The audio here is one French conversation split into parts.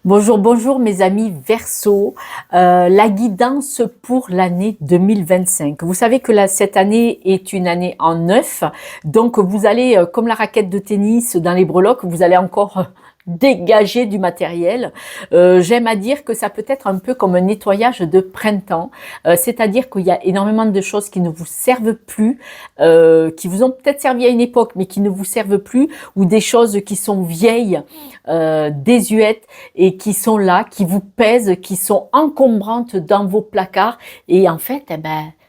Bonjour, bonjour mes amis Verseau, la guidance pour l'année 2025. Vous savez que cette année est une année en neuf, donc vous allez, comme la raquette de tennis dans les breloques, vous allez encore dégager du matériel. J'aime à dire que ça peut être un peu comme un nettoyage de printemps, c'est-à-dire qu'il y a énormément de choses qui ne vous servent plus, qui vous ont peut-être servi à une époque, mais qui ne vous servent plus, ou des choses qui sont vieilles, désuètes, et qui sont là, qui vous pèsent, qui sont encombrantes dans vos placards. Et en fait,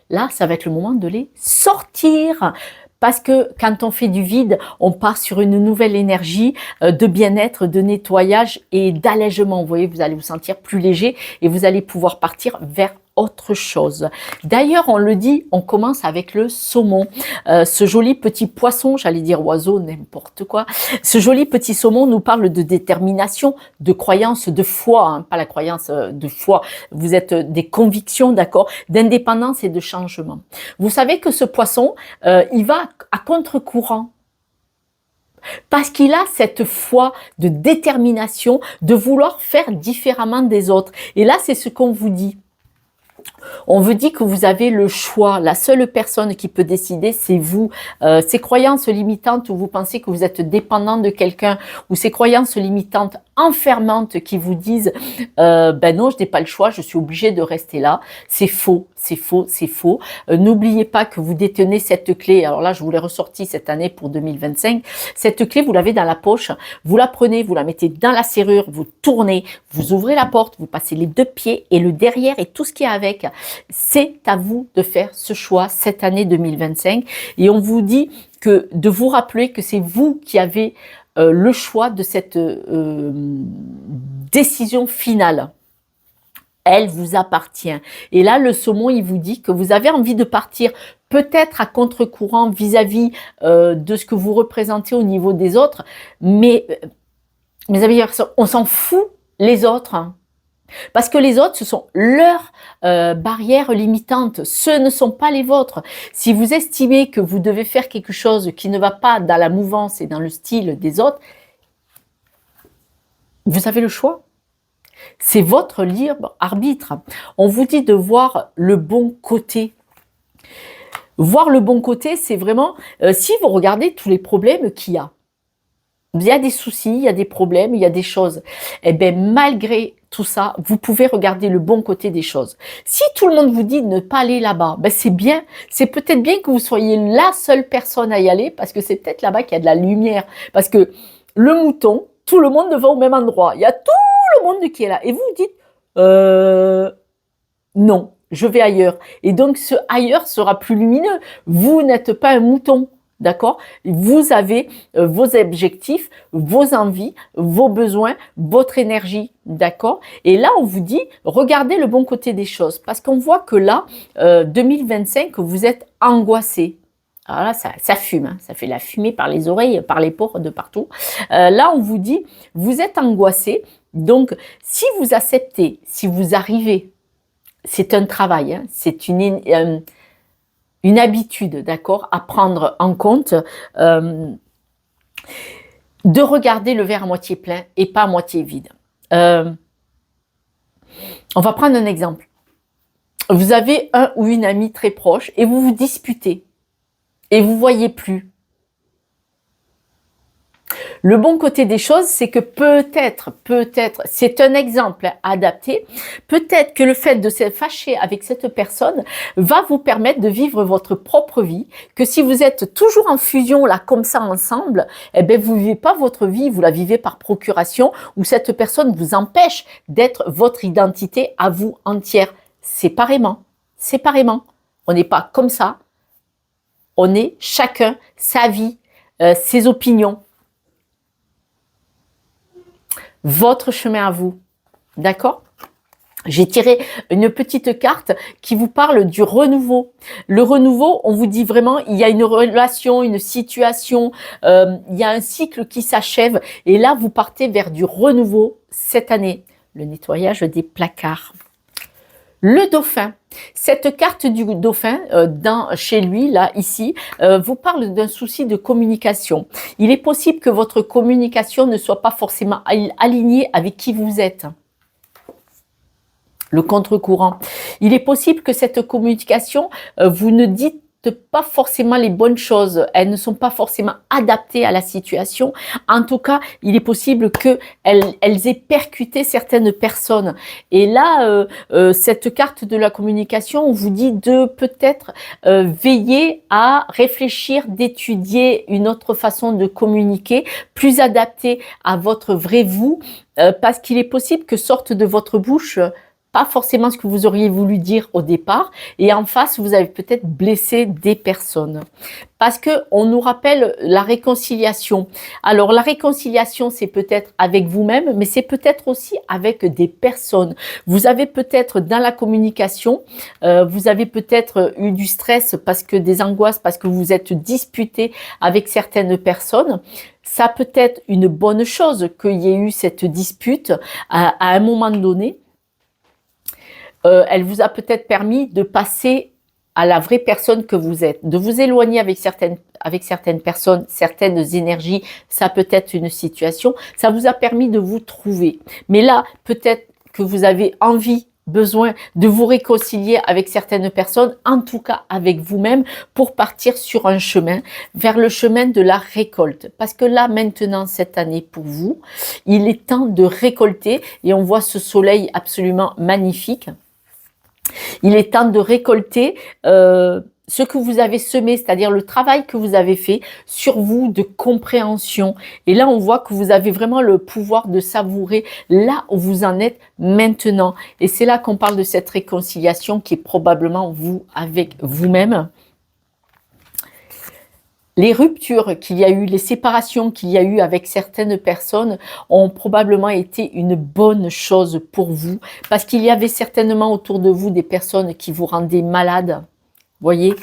là, ça va être le moment de les sortir. Parce que quand on fait du vide, on part sur une nouvelle énergie de bien-être, de nettoyage et d'allègement. Vous voyez, vous allez vous sentir plus léger et vous allez pouvoir partir vers autre chose. D'ailleurs, on le dit, on commence avec le saumon. Ce joli petit poisson, j'allais dire oiseau, n'importe quoi. Ce joli petit saumon nous parle de détermination, de croyance, de foi, hein, pas la croyance de foi. Vous êtes des convictions, d'accord, d'indépendance et de changement. Vous savez que ce poisson, il va à contre-courant. Parce qu'il a cette foi de détermination, de vouloir faire différemment des autres. Et là, c'est ce qu'on vous dit. On vous dit que vous avez le choix. La seule personne qui peut décider, c'est vous. Ces croyances limitantes où vous pensez que vous êtes dépendant de quelqu'un, ou ces croyances limitantes enfermantes qui vous disent ben non, je n'ai pas le choix, je suis obligé de rester là. C'est faux, c'est faux, c'est faux. N'oubliez pas que vous détenez cette clé. Alors là, je vous l'ai ressortie cette année pour 2025. Cette clé, vous l'avez dans la poche. Vous la prenez, vous la mettez dans la serrure, vous tournez, vous ouvrez la porte, vous passez les deux pieds et le derrière et tout ce qui est avec. C'est à vous de faire ce choix cette année 2025. Et on vous dit que de vous rappeler que c'est vous qui avez le choix de cette décision finale. Elle vous appartient. Et là, le saumon, il vous dit que vous avez envie de partir peut-être à contre-courant vis-à-vis de ce que vous représentez au niveau des autres, mais mes amis, on s'en fout les autres, hein. Parce que les autres, ce sont leurs barrières limitantes. Ce ne sont pas les vôtres. Si vous estimez que vous devez faire quelque chose qui ne va pas dans la mouvance et dans le style des autres, vous avez le choix. C'est votre libre arbitre. On vous dit de voir le bon côté. Voir le bon côté, c'est vraiment, si vous regardez tous les problèmes qu'il y a, il y a des soucis, il y a des problèmes, il y a des choses. Eh bien, malgré tout ça, vous pouvez regarder le bon côté des choses. Si tout le monde vous dit de ne pas aller là-bas, ben c'est bien. C'est peut-être bien que vous soyez la seule personne à y aller, parce que c'est peut-être là-bas qu'il y a de la lumière. Parce que le mouton, tout le monde va au même endroit. Il y a tout le monde qui est là. Et vous vous dites, non, je vais ailleurs. Et donc, ce ailleurs sera plus lumineux. Vous n'êtes pas un mouton. D'accord? Vous avez vos objectifs, vos envies, vos besoins, votre énergie. D'accord? Et là, on vous dit, regardez le bon côté des choses. Parce qu'on voit que là, 2025, vous êtes angoissé. Alors là, ça fume, hein, ça fait la fumée par les oreilles, par les pores, de partout. Là, on vous dit, vous êtes angoissé. Donc, si vous acceptez, si vous arrivez, c'est un travail, hein, c'est une habitude, d'accord, à prendre en compte, de regarder le verre à moitié plein et pas à moitié vide. On va prendre un exemple. Vous avez un ou une amie très proche et vous vous disputez et vous voyez plus. Le bon côté des choses, c'est que peut-être, c'est un exemple adapté, peut-être que le fait de se fâcher avec cette personne va vous permettre de vivre votre propre vie, que si vous êtes toujours en fusion là comme ça ensemble, eh bien vous vivez pas votre vie, vous la vivez par procuration, où cette personne vous empêche d'être votre identité à vous entière, séparément. On n'est pas comme ça, on est chacun sa vie, ses opinions. Votre chemin à vous, d'accord? J'ai tiré une petite carte qui vous parle du renouveau. Le renouveau, on vous dit vraiment, il y a une relation, une situation, il y a un cycle qui s'achève. Et là, vous partez vers du renouveau cette année. Le nettoyage des placards. Le dauphin. Cette carte du dauphin, chez lui, là, ici, vous parle d'un souci de communication. Il est possible que votre communication ne soit pas forcément alignée avec qui vous êtes. Le contre-courant. Il est possible que cette communication, vous ne dites pas forcément les bonnes choses, elles ne sont pas forcément adaptées à la situation. En tout cas, il est possible qu'elles aient percuté certaines personnes. Et là, cette carte de la communication vous dit de peut-être veiller à réfléchir, d'étudier une autre façon de communiquer, plus adaptée à votre vrai vous, parce qu'il est possible que sorte de votre bouche pas forcément ce que vous auriez voulu dire au départ, et en face, vous avez peut-être blessé des personnes. Parce que on nous rappelle la réconciliation. Alors, la réconciliation, c'est peut-être avec vous-même, mais c'est peut-être aussi avec des personnes. Vous avez peut-être dans la communication, vous avez peut-être eu du stress parce que des angoisses, parce que vous vous êtes disputé avec certaines personnes. Ça peut être une bonne chose qu'il y ait eu cette dispute à un moment donné. Elle vous a peut-être permis de passer à la vraie personne que vous êtes, de vous éloigner avec certaines personnes, certaines énergies, ça peut être une situation, ça vous a permis de vous trouver. Mais là, peut-être que vous avez besoin de vous réconcilier avec certaines personnes, en tout cas avec vous-même, pour partir sur un chemin, vers le chemin de la récolte. Parce que là, maintenant, cette année, pour vous, il est temps de récolter, et on voit ce soleil absolument magnifique. Il est temps de récolter ce que vous avez semé, c'est-à-dire le travail que vous avez fait sur vous de compréhension. Et là, on voit que vous avez vraiment le pouvoir de savourer là où vous en êtes maintenant. Et c'est là qu'on parle de cette réconciliation qui est probablement vous avec vous-même. Les ruptures qu'il y a eu, les séparations qu'il y a eu avec certaines personnes ont probablement été une bonne chose pour vous, parce qu'il y avait certainement autour de vous des personnes qui vous rendaient malade. Voyez,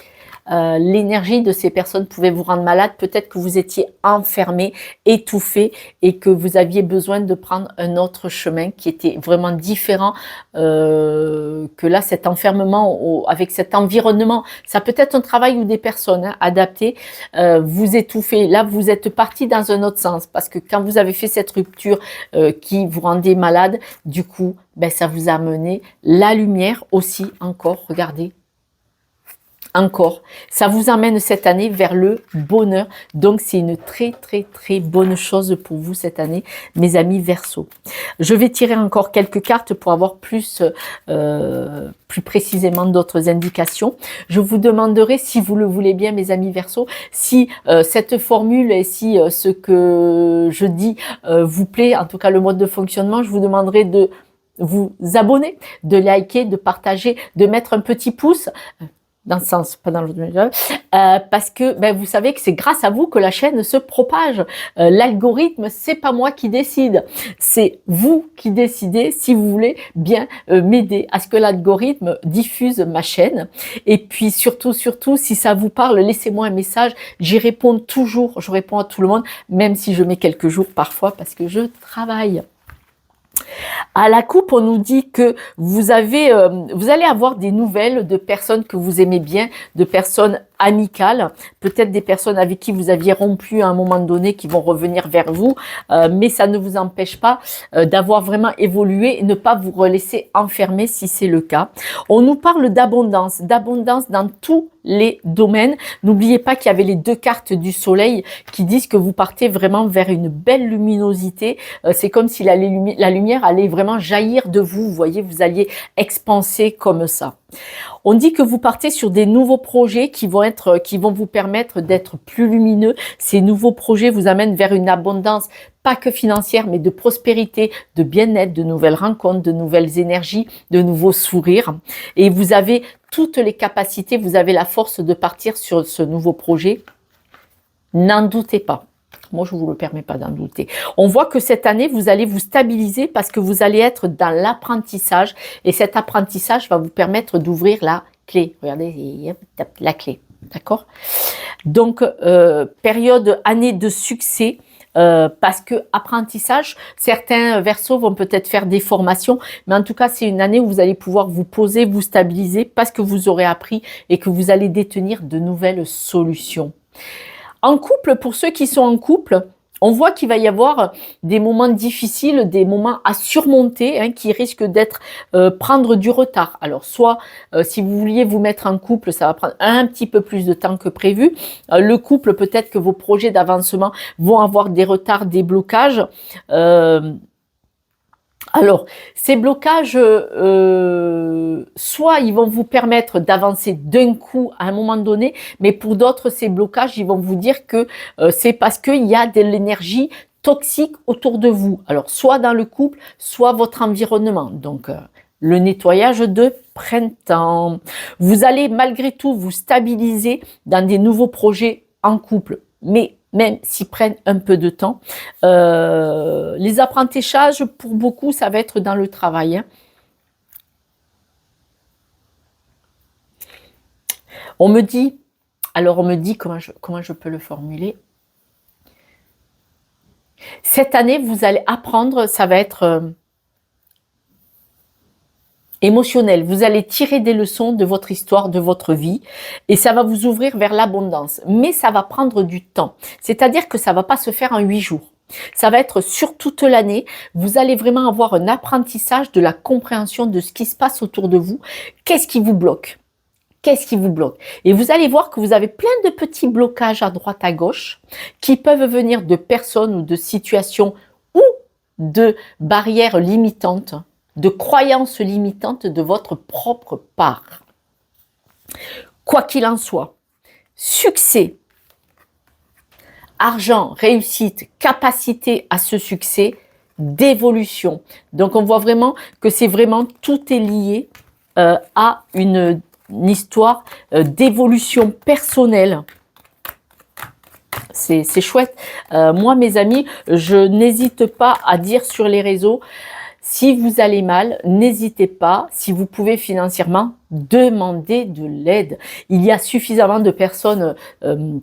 l'énergie de ces personnes pouvait vous rendre malade. Peut-être que vous étiez enfermé, étouffé, et que vous aviez besoin de prendre un autre chemin qui était vraiment différent que là, cet enfermement avec cet environnement. Ça peut être un travail ou des personnes adaptées, vous étouffez. Là, vous êtes parti dans un autre sens, parce que quand vous avez fait cette rupture qui vous rendait malade, du coup, ben, ça vous a amené la lumière aussi encore, regardez. Encore, ça vous emmène cette année vers le bonheur. Donc, c'est une très, très, très bonne chose pour vous cette année, mes amis Verseau. Je vais tirer encore quelques cartes pour avoir plus précisément d'autres indications. Je vous demanderai, si vous le voulez bien, mes amis Verseau, si cette formule et si ce que je dis vous plaît, en tout cas le mode de fonctionnement, je vous demanderai de vous abonner, de liker, de partager, de mettre un petit pouce. Dans ce sens, pas dans l'autre, parce que ben, vous savez que c'est grâce à vous que la chaîne se propage. L'algorithme, c'est pas moi qui décide, c'est vous qui décidez si vous voulez bien m'aider à ce que l'algorithme diffuse ma chaîne. Et puis surtout, si ça vous parle, laissez-moi un message, j'y réponds toujours, je réponds à tout le monde, même si je mets quelques jours parfois parce que je travaille. À la coupe, on nous dit que vous allez avoir des nouvelles de personnes que vous aimez bien, de personnes amicales, peut-être des personnes avec qui vous aviez rompu à un moment donné qui vont revenir vers vous, mais ça ne vous empêche pas d'avoir vraiment évolué et ne pas vous laisser enfermer si c'est le cas. On nous parle d'abondance dans tous les domaines. N'oubliez pas qu'il y avait les deux cartes du soleil qui disent que vous partez vraiment vers une belle luminosité. C'est comme si la lumière allait vraiment jaillir de vous. Vous voyez, vous alliez expanser comme ça. On dit que vous partez sur des nouveaux projets qui vont vous permettre d'être plus lumineux. Ces nouveaux projets vous amènent vers une abondance, pas que financière, mais de prospérité, de bien-être, de nouvelles rencontres, de nouvelles énergies, de nouveaux sourires. Et vous avez toutes les capacités, vous avez la force de partir sur ce nouveau projet. N'en doutez pas. Moi, je ne vous le permets pas d'en douter. On voit que cette année, vous allez vous stabiliser parce que vous allez être dans l'apprentissage. Et cet apprentissage va vous permettre d'ouvrir la clé. Regardez, la clé. D'accord? Donc, période, année de succès. parce que apprentissage, certains Verseaux vont peut-être faire des formations, mais en tout cas, c'est une année où vous allez pouvoir vous poser, vous stabiliser parce que vous aurez appris et que vous allez détenir de nouvelles solutions. En couple, pour ceux qui sont en couple, on voit qu'il va y avoir des moments difficiles, des moments à surmonter, hein, qui risquent d'être prendre du retard. Alors, soit si vous vouliez vous mettre en couple, ça va prendre un petit peu plus de temps que prévu. Le couple, peut-être que vos projets d'avancement vont avoir des retards, des blocages. Alors, ces blocages, soit ils vont vous permettre d'avancer d'un coup à un moment donné, mais pour d'autres, ces blocages, ils vont vous dire que c'est parce qu'il y a de l'énergie toxique autour de vous. Alors, soit dans le couple, soit votre environnement. Donc, le nettoyage de printemps. Vous allez malgré tout vous stabiliser dans des nouveaux projets en couple, mais même s'ils prennent un peu de temps. Les apprentissages, pour beaucoup, ça va être dans le travail. Hein. On me dit, comment je peux le formuler? Cette année, vous allez apprendre, ça va être émotionnel. Vous allez tirer des leçons de votre histoire, de votre vie, et ça va vous ouvrir vers l'abondance. Mais ça va prendre du temps. C'est-à-dire que ça va pas se faire en 8 jours. Ça va être sur toute l'année. Vous allez vraiment avoir un apprentissage de la compréhension de ce qui se passe autour de vous. Qu'est-ce qui vous bloque? Qu'est-ce qui vous bloque? Et vous allez voir que vous avez plein de petits blocages à droite, à gauche, qui peuvent venir de personnes ou de situations ou de barrières limitantes, de croyances limitantes de votre propre part. Quoi qu'il en soit, succès, argent, réussite, capacité à ce succès, d'évolution. Donc on voit vraiment que c'est vraiment, tout est lié à une histoire d'évolution personnelle. C'est chouette. Moi, mes amis, je n'hésite pas à dire sur les réseaux, si vous allez mal, n'hésitez pas, si vous pouvez financièrement, demander de l'aide. Il y a suffisamment de personnes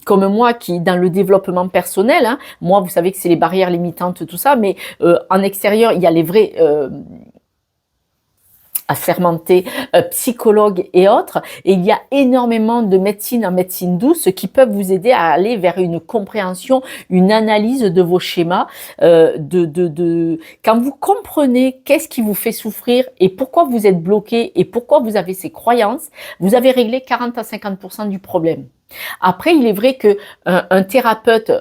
comme moi qui, dans le développement personnel, hein, moi, vous savez que c'est les barrières limitantes, tout ça, mais en extérieur, il y a les vrais assermentés, psychologues et autres, et il y a énormément de médecine en médecine douce qui peuvent vous aider à aller vers une compréhension, une analyse de vos schémas, quand vous comprenez qu'est-ce qui vous fait souffrir et pourquoi vous êtes bloqué et pourquoi vous avez ces croyances, vous avez réglé 40 à 50% du problème. Après, il est vrai que un thérapeute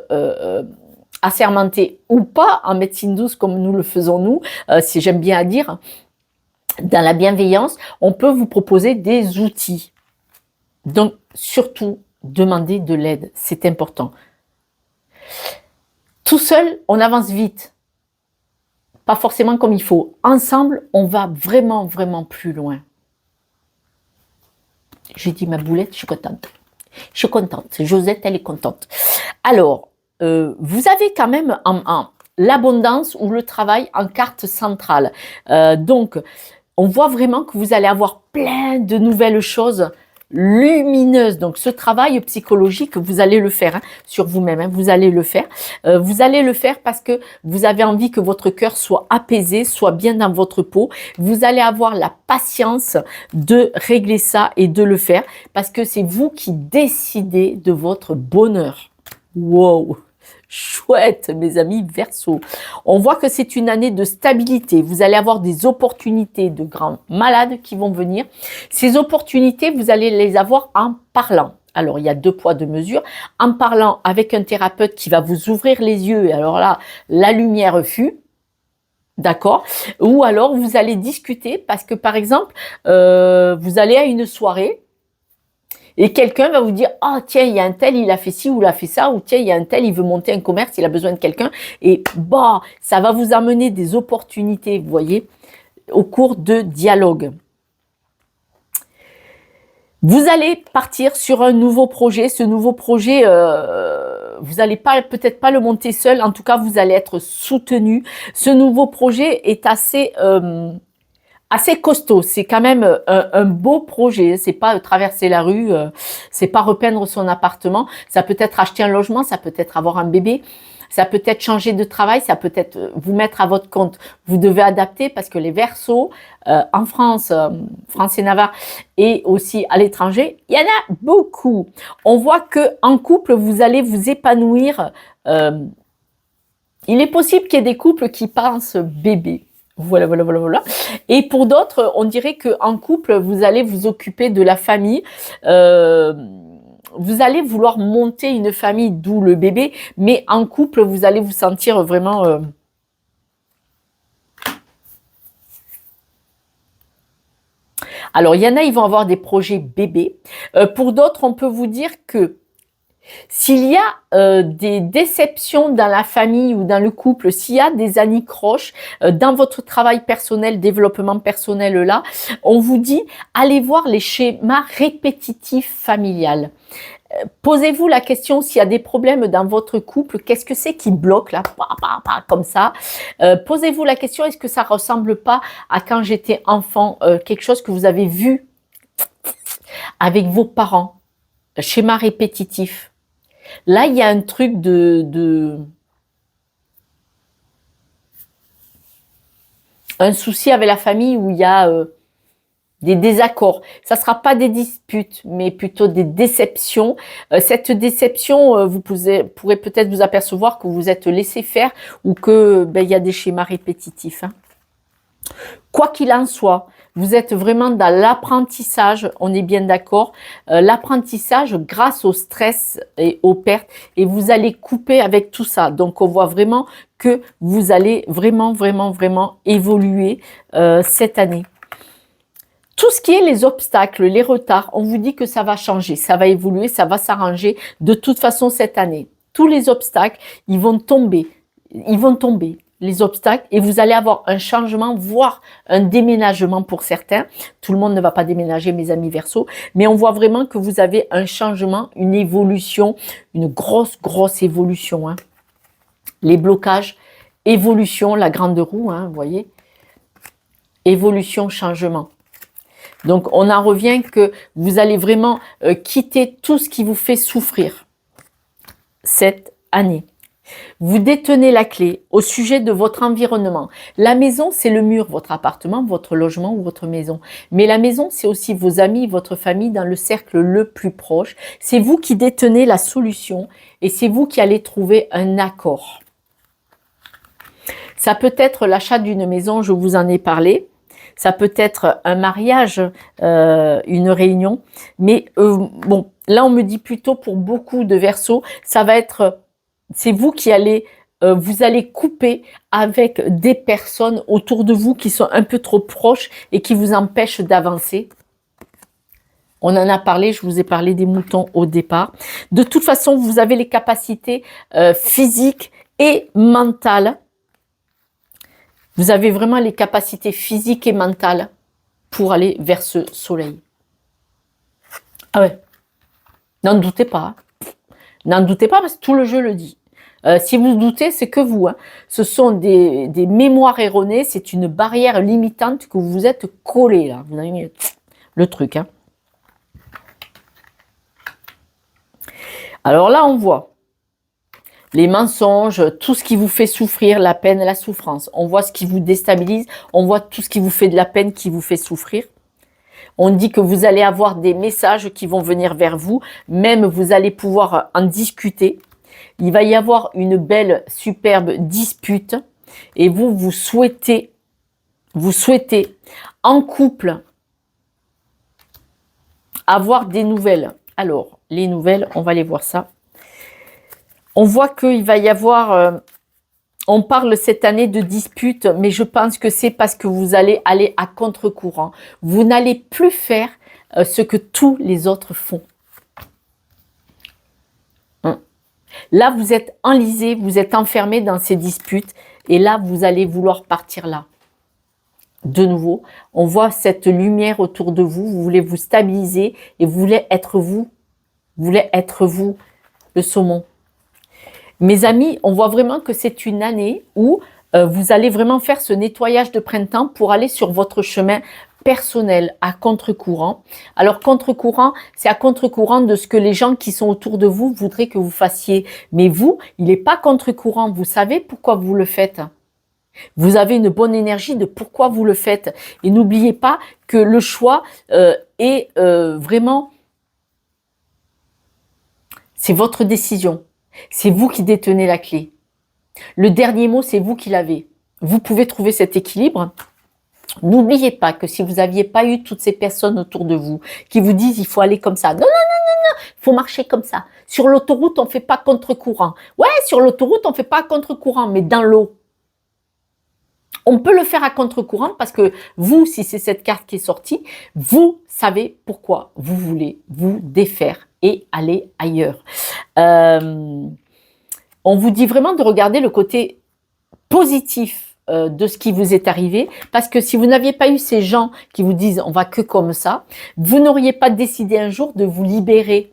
assermenté ou pas en médecine douce comme nous le faisons nous, si j'aime bien à dire, dans la bienveillance, on peut vous proposer des outils. Donc, surtout, demandez de l'aide, c'est important. Tout seul, on avance vite. Pas forcément comme il faut. Ensemble, on va vraiment, vraiment plus loin. J'ai dit ma boulette, je suis contente. Je suis contente. Josette, elle est contente. Alors, vous avez quand même l'abondance ou le travail en carte centrale. Donc, on voit vraiment que vous allez avoir plein de nouvelles choses lumineuses. Donc, ce travail psychologique, vous allez le faire sur vous-même. Hein, vous allez le faire. Vous allez le faire parce que vous avez envie que votre cœur soit apaisé, soit bien dans votre peau. Vous allez avoir la patience de régler ça et de le faire parce que c'est vous qui décidez de votre bonheur. Wow! Chouette, mes amis Verseau. On voit que c'est une année de stabilité. Vous allez avoir des opportunités de grands malades qui vont venir. Ces opportunités, vous allez les avoir en parlant. Alors, il y a 2 poids, 2 mesures. En parlant avec un thérapeute qui va vous ouvrir les yeux, et alors là, la lumière fut. D'accord? Ou alors, vous allez discuter parce que, par exemple, vous allez à une soirée, et quelqu'un va vous dire, ah oh, tiens, il y a un tel, il a fait ci ou il a fait ça, ou tiens, il y a un tel, il veut monter un commerce, il a besoin de quelqu'un. Et bah, ça va vous amener des opportunités, vous voyez, au cours de dialogue. Vous allez partir sur un nouveau projet. Ce nouveau projet, vous n'allez peut-être pas le monter seul. En tout cas, vous allez être soutenu. Ce nouveau projet est assez costaud, c'est quand même un beau projet, c'est pas traverser la rue, c'est pas repeindre son appartement, ça peut être acheter un logement, ça peut être avoir un bébé, ça peut être changer de travail, ça peut être vous mettre à votre compte. Vous devez adapter parce que les Verseaux, en France, France et Navarre, et aussi à l'étranger, il y en a beaucoup. On voit que en couple, vous allez vous épanouir. Il est possible qu'il y ait des couples qui pensent bébé. Voilà, voilà, voilà, voilà. Et pour d'autres, on dirait qu'en couple, vous allez vous occuper de la famille. Vous allez vouloir monter une famille, d'où le bébé. Mais en couple, vous allez vous sentir vraiment... Alors, il y en a, ils vont avoir des projets bébés. Pour d'autres, on peut vous dire que s'il y a des déceptions dans la famille ou dans le couple, s'il y a des anicroches dans votre travail personnel, développement personnel là, on vous dit, allez voir les schémas répétitifs familiales. Posez-vous la question s'il y a des problèmes dans votre couple, qu'est-ce que c'est qui bloque là, comme ça. Posez-vous la question, est-ce que ça ressemble pas à quand j'étais enfant, quelque chose que vous avez vu avec vos parents, schéma répétitif. Là, il y a un truc un souci avec la famille où il y a des désaccords. Ça ne sera pas des disputes, mais plutôt des déceptions. Cette déception, vous pourrez peut-être vous apercevoir que vous êtes laissé faire ou que il y a des schémas répétitifs. Hein. Quoi qu'il en soit, vous êtes vraiment dans l'apprentissage, on est bien d'accord, l'apprentissage grâce au stress et aux pertes, et vous allez couper avec tout ça. Donc, on voit vraiment que vous allez vraiment, vraiment, vraiment évoluer cette année. Tout ce qui est les obstacles, les retards, on vous dit que ça va changer, ça va évoluer, ça va s'arranger de toute façon cette année. Tous les obstacles, ils vont tomber, les obstacles, et vous allez avoir un changement, voire un déménagement pour certains. Tout le monde ne va pas déménager, mes amis Verseaux, mais on voit vraiment que vous avez un changement, une évolution, une grosse, grosse évolution. Hein. Les blocages, évolution, la grande roue, hein, vous voyez. Évolution, changement. Donc, on en revient que vous allez vraiment quitter tout ce qui vous fait souffrir cette année. Vous détenez la clé au sujet de votre environnement. La maison, c'est le mur, votre appartement, votre logement ou votre maison. Mais la maison, c'est aussi vos amis, votre famille dans le cercle le plus proche. C'est vous qui détenez la solution et c'est vous qui allez trouver un accord. Ça peut être l'achat d'une maison, je vous en ai parlé. Ça peut être un mariage, une réunion. Mais bon, là, on me dit plutôt pour beaucoup de Verseaux, ça va être... C'est vous qui allez, vous allez couper avec des personnes autour de vous qui sont un peu trop proches et qui vous empêchent d'avancer. On en a parlé, je vous ai parlé des moutons au départ. De toute façon, vous avez les capacités physiques et mentales. Vous avez vraiment les capacités physiques et mentales pour aller vers ce soleil. Ah ouais, n'en doutez pas. N'en doutez pas parce que tout le jeu le dit. Si vous doutez, c'est que vous. Hein. Ce sont des mémoires erronées, c'est une barrière limitante que vous vous êtes collé là. Vous avez mis le truc. Hein. Alors là, on voit les mensonges, tout ce qui vous fait souffrir, la peine, la souffrance. On voit ce qui vous déstabilise, on voit tout ce qui vous fait de la peine, qui vous fait souffrir. On dit que vous allez avoir des messages qui vont venir vers vous, même vous allez pouvoir en discuter. Il va y avoir une belle, superbe dispute et vous souhaitez en couple avoir des nouvelles. Alors, les nouvelles, on va aller voir ça. On voit qu'il va y avoir... on parle cette année de dispute, mais je pense que c'est parce que vous allez aller à contre-courant. Vous n'allez plus faire ce que tous les autres font. Là, vous êtes enlisé, vous êtes enfermé dans ces disputes. Et là, vous allez vouloir partir là. De nouveau, on voit cette lumière autour de vous. Vous voulez vous stabiliser et vous voulez être vous. Vous voulez être vous, le saumon. Mes amis, on voit vraiment que c'est une année où vous allez vraiment faire ce nettoyage de printemps pour aller sur votre chemin personnel, à contre-courant. Alors, contre-courant, c'est à contre-courant de ce que les gens qui sont autour de vous voudraient que vous fassiez. Mais vous, il n'est pas contre-courant. Vous savez pourquoi vous le faites. Vous avez une bonne énergie de pourquoi vous le faites. Et n'oubliez pas que le choix est vraiment... C'est votre décision. C'est vous qui détenez la clé. Le dernier mot, c'est vous qui l'avez. Vous pouvez trouver cet équilibre. N'oubliez pas que si vous n'aviez pas eu toutes ces personnes autour de vous qui vous disent il faut aller comme ça, non, non, non, non, non, il faut marcher comme ça. Sur l'autoroute, on ne fait pas contre-courant. Ouais, sur l'autoroute, on ne fait pas contre-courant, mais dans l'eau. On peut le faire à contre-courant parce que vous, si c'est cette carte qui est sortie, vous savez pourquoi vous voulez vous défaire et aller ailleurs. On vous dit vraiment de regarder le côté positif de ce qui vous est arrivé, parce que si vous n'aviez pas eu ces gens qui vous disent on va que comme ça, vous n'auriez pas décidé un jour de vous libérer.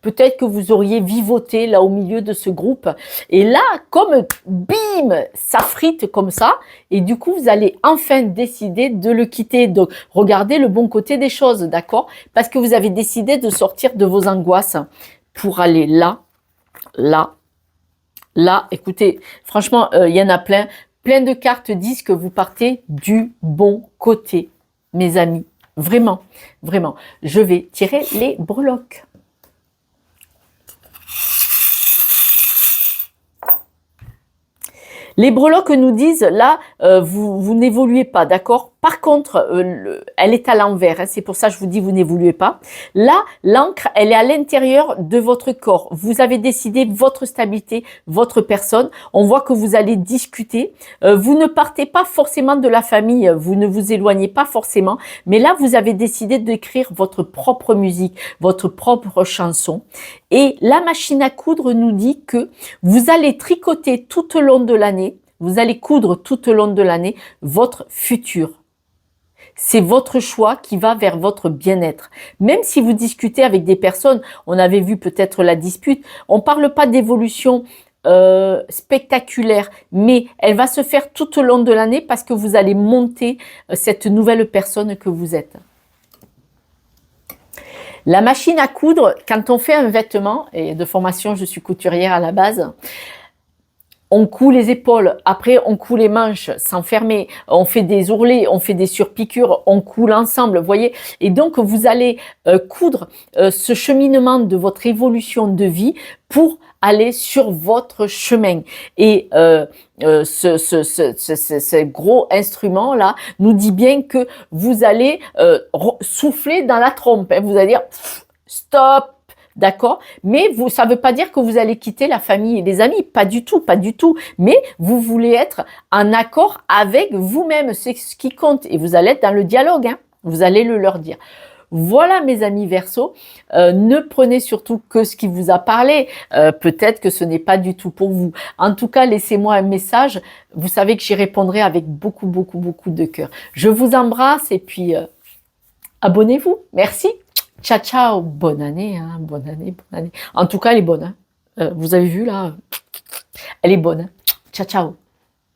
Peut-être que vous auriez vivoté là au milieu de ce groupe, et là, comme bim, ça frite comme ça, et du coup vous allez enfin décider de le quitter. Donc regardez le bon côté des choses, d'accord? Parce que vous avez décidé de sortir de vos angoisses pour aller là, là, là. Écoutez, franchement, il y en a plein. Plein de cartes disent que vous partez du bon côté, mes amis. Vraiment, vraiment. Je vais tirer les breloques. Les breloques nous disent, là, vous n'évoluez pas, d'accord? Par contre, elle est à l'envers, hein, c'est pour ça que je vous dis, vous n'évoluez pas. Là, l'encre, elle est à l'intérieur de votre corps. Vous avez décidé votre stabilité, votre personne. On voit que vous allez discuter. Vous ne partez pas forcément de la famille, vous ne vous éloignez pas forcément. Mais là, vous avez décidé d'écrire votre propre musique, votre propre chanson. Et la machine à coudre nous dit que vous allez tricoter tout au long de l'année, vous allez coudre tout au long de l'année votre futur. C'est votre choix qui va vers votre bien-être. Même si vous discutez avec des personnes, on avait vu peut-être la dispute, on ne parle pas d'évolution spectaculaire, mais elle va se faire tout au long de l'année parce que vous allez monter cette nouvelle personne que vous êtes. La machine à coudre, quand on fait un vêtement, et de formation, je suis couturière à la base, on coud les épaules, après on coud les manches sans fermer, on fait des ourlets, on fait des surpiqûres, on coud l'ensemble, vous voyez. Et donc vous allez coudre ce cheminement de votre évolution de vie pour aller sur votre chemin. Et ce gros instrument-là nous dit bien que vous allez souffler dans la trompe, hein. Vous allez dire stop. D'accord? Mais ça ne veut pas dire que vous allez quitter la famille et les amis. Pas du tout, pas du tout. Mais vous voulez être en accord avec vous-même. C'est ce qui compte. Et vous allez être dans le dialogue, hein. Vous allez le leur dire. Voilà mes amis Verseau, ne prenez surtout que ce qui vous a parlé, peut-être que ce n'est pas du tout pour vous. En tout cas, laissez-moi un message, vous savez que j'y répondrai avec beaucoup, beaucoup, beaucoup de cœur. Je vous embrasse et puis abonnez-vous, merci. Ciao, ciao, bonne année, hein, bonne année, bonne année. En tout cas, elle est bonne, hein. Vous avez vu là, elle est bonne. Hein. Ciao, ciao.